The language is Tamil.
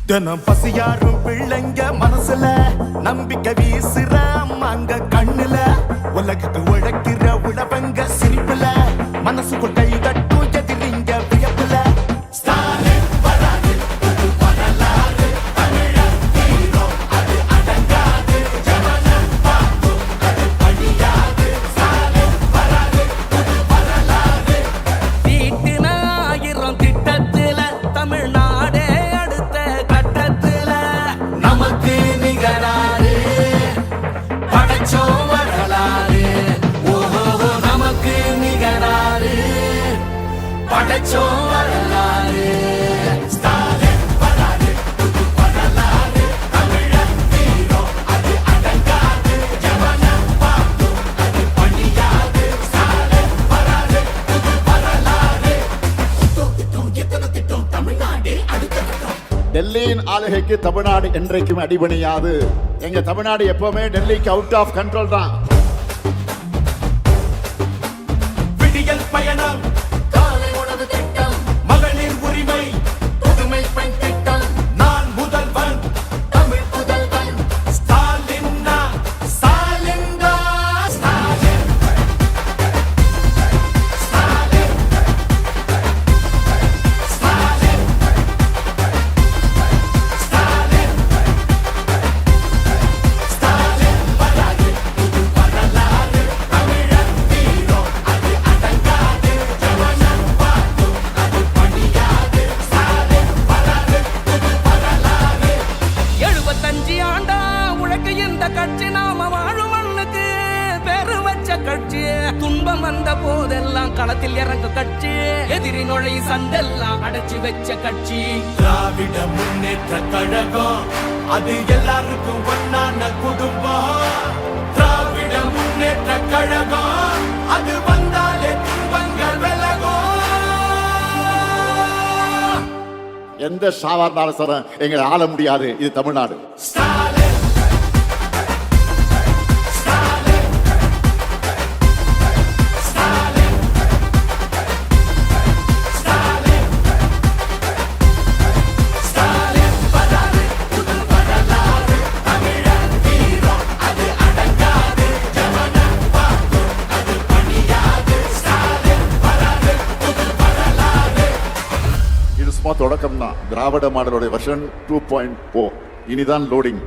தினம் பசியாரும் பிள்ளைங்க மனசுல நம்பிக்கை வீசுற அம்மாங்க கண்ணுல உலகத்து உழைக்கிற உழவங்க சிரிப்புல மனசுக்குள் கை கட்டும் எதிரிங்க வியப்புல ஸ்டாலின் வராது புது வரலாறு தமிழர் வீரம் அது அடங்காது ஜனனம் பார்க்கும் அது பணியாது ஸ்டாலின் வராது புது வரலாறு தீட்டின 1000 திட்டத்துல தமிழ்நாடே அடுத்த கட்டத்துல நமக்கு நிகராறு படைச்சோம் வரலாறு. ஓஹோ, நமக்கு நிகராறு படைச்சோம் வரலாறு. ஸ்டாலின் வராது புது வரலாறு தமிழர் வீரம் அது அடங்காது ஜனனம் பார்க்கும் அது பணியாது ஸ்டாலின் வராது புது வரலாறு எத்தனை திட்டம் தமிழ்நாடு அடுத்த கட்டம் டெல்லியின் ஆளுகைக்கு தமிழ்நாடு என்றைக்கும் அடிபணியாது. எங்க தமிழ்நாடு எப்பவுமே டெல்லிக்கு அவுட் ஆஃப் கண்ட்ரோல் தான். விடியல் பயணம் காலை உணவு திட்டம், மகளிர் உரிமை புதுமை பெண் திட்டம், நான் முதல்வன் தமிழ் புதல்வன் ஸ்டாலின் ஸ்டாலின் ஸ்டாலின் ஸ்டாலின் ஸ்டாலின் ஸ்டாலின் ஸ்டாலின் வராது புது வரலாறு தமிழர் வீரம் அது அடங்காது ஜனனம் பார்க்கும் அது பணியாது ஸ்டாலின் வராது புது வரலாறு 75 ஆண்டா உழைக்க இந்த கட்சி நாம வாழும் மண்ணுக்கு பேரு வச்ச கட்சி. துன்பம் வந்த போதெல்லாம் களத்தில் இறங்க கட்சி. எதிரி நுழை சண்டெல்லாம் அடைச்சு வச்ச கட்சி. திராவிட முன்னேற்ற கழகம் அது எல்லாருக்கும் ஒன்னான குடும்பம். திராவிட முன்னேற்ற கழகம் அது வந்தாலே துன்பங்கள் விலகும். எந்த சாதாரண சரம் எங்களை ஆள முடியாது. இது தமிழ்நாடு. ஸ்டாலின் ஸ்டாலின் ஸ்டாலின் ஸ்டாலின் ஸ்டாலின் வராது புது வரலாறு தமிழர் வீரம் அது அடங்காது ஜனனம் பார்க்கும் அது பணியாது ஸ்டாலின் வராது புது வரலாறு. இது சும்மா தொடக்கம் தான். திராவிட மாடலோட வெர்ஷன் 2.0 இனிதான் லோடிங்.